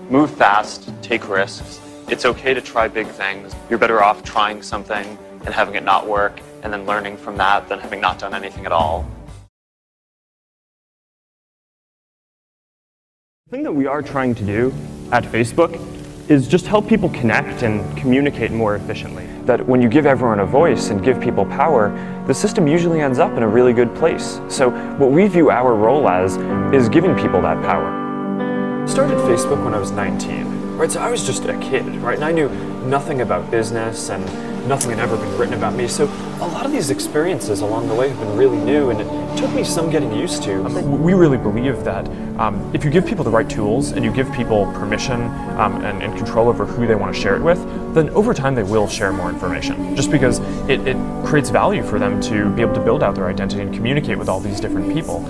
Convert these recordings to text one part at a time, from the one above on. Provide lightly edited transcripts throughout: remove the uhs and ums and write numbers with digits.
Move fast, take risks. It's okay to try big things. You're better off trying something and having it not work and then learning from that than having not done anything at all. The thing that we are trying to do at Facebook is just help people connect and communicate more efficiently. That when you give everyone a voice and give people power, the system usually ends up in a really good place. So what we view our role as is giving people that power. I started Facebook when I was 19, right? So I was just a kid, right? And I knew nothing about business and nothing had ever been written about me. So a lot of these experiences along the way have been really new, and it took me some getting used to. We really believe that if you give people the right tools and you give people permission and control over who they want to share it with, then over time they will share more information. Just because it creates value for them to be able to build out their identity and communicate with all these different people.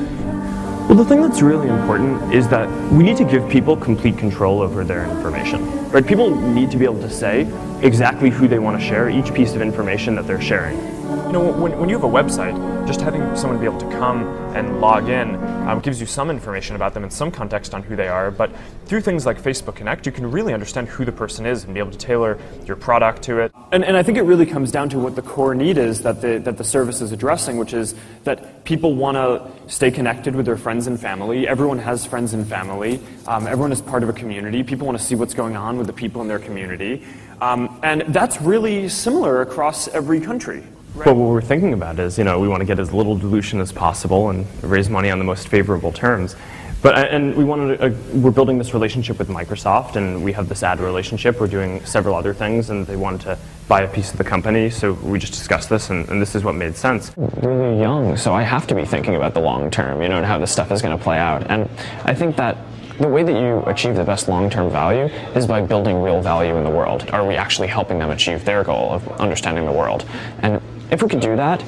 Well, the thing that's really important is that we need to give people complete control over their information. Right? People need to be able to say exactly who they want to share each piece of information that they're sharing. You know, when you have a website, just having someone be able to come and log in gives you some information about them and some context on who they are, but through things like Facebook Connect, you can really understand who the person is and be able to tailor your product to it. And I think it really comes down to what the core need is that the service is addressing, which is that people want to stay connected with their friends and family. Everyone has friends and family. Everyone is part of a community. People want to see what's going on with the people in their community. And that's really similar across every country. Right. But what we're thinking about is, we want to get as little dilution as possible and raise money on the most favorable terms. And we're building this relationship with Microsoft, and we have this ad relationship. We're doing several other things, and they wanted to buy a piece of the company, so we just discussed this, and this is what made sense. I'm really young, so I have to be thinking about the long term, and how this stuff is going to play out. And I think that the way that you achieve the best long-term value is by building real value in the world. Are we actually helping them achieve their goal of understanding the world? And if we could do that,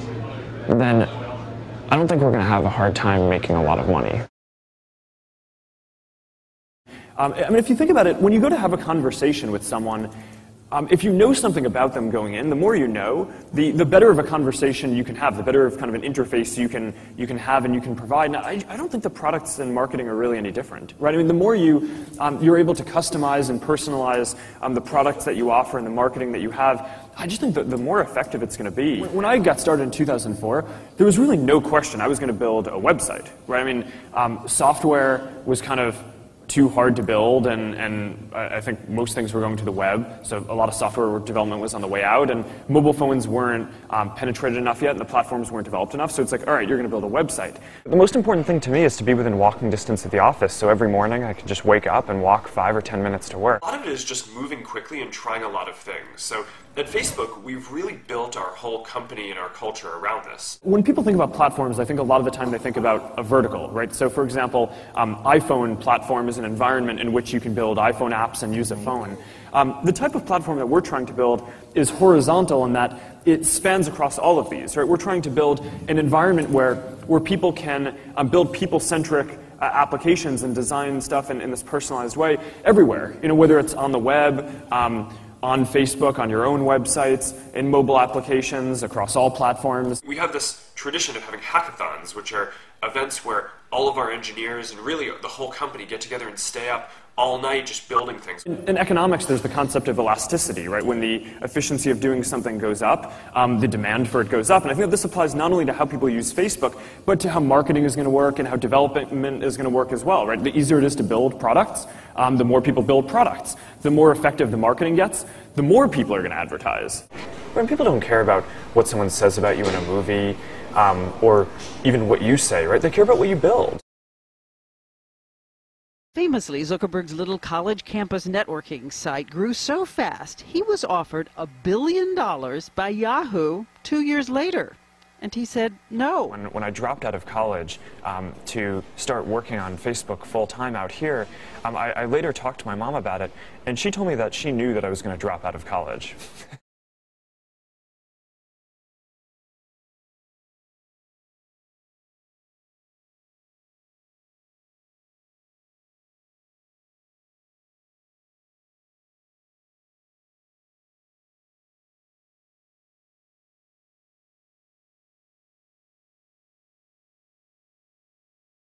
then I don't think we're going to have a hard time making a lot of money. If you think about it, when you go to have a conversation with someone, if you know something about them going in, the more you know, the better of a conversation you can have, the better of kind of an interface you can have and you can provide. Now, I don't think the products and marketing are really any different, right? The more you're able to customize and personalize the products that you offer and the marketing that you have, I just think that the more effective it's going to be. When I got started in 2004, there was really no question I was going to build a website, right? Software was kind of too hard to build, and I think most things were going to the web, so a lot of software development was on the way out, and mobile phones weren't penetrated enough yet, and the platforms weren't developed enough, so it's like, all right, you're going to build a website. The most important thing to me is to be within walking distance of the office, so every morning I can just wake up and walk 5 or 10 minutes to work. A lot of it is just moving quickly and trying a lot of things. So at Facebook, we've really built our whole company and our culture around this. When people think about platforms, I think a lot of the time they think about a vertical, right? So for example, iPhone platform is an environment in which you can build iPhone apps and use a phone. The type of platform that we're trying to build is horizontal in that it spans across all of these, right? We're trying to build an environment where people can build people-centric applications and design stuff in this personalized way everywhere. Whether it's on the web, on Facebook, on your own websites, in mobile applications, across all platforms. We have this tradition of having hackathons, which are events where all of our engineers and really the whole company get together and stay up all night just building things. In economics, there's the concept of elasticity, right? When the efficiency of doing something goes up, the demand for it goes up. And I think that this applies not only to how people use Facebook, but to how marketing is going to work and how development is going to work as well, right? The easier it is to build products, the more people build products. The more effective the marketing gets, the more people are going to advertise. When people don't care about what someone says about you in a movie, or even what you say, right? They care about what you build. Famously, Zuckerberg's little college campus networking site grew so fast, he was offered $1 billion by Yahoo 2 years later. And he said no. When I dropped out of college to start working on Facebook full-time out here, I later talked to my mom about it, and she told me that she knew that I was going to drop out of college.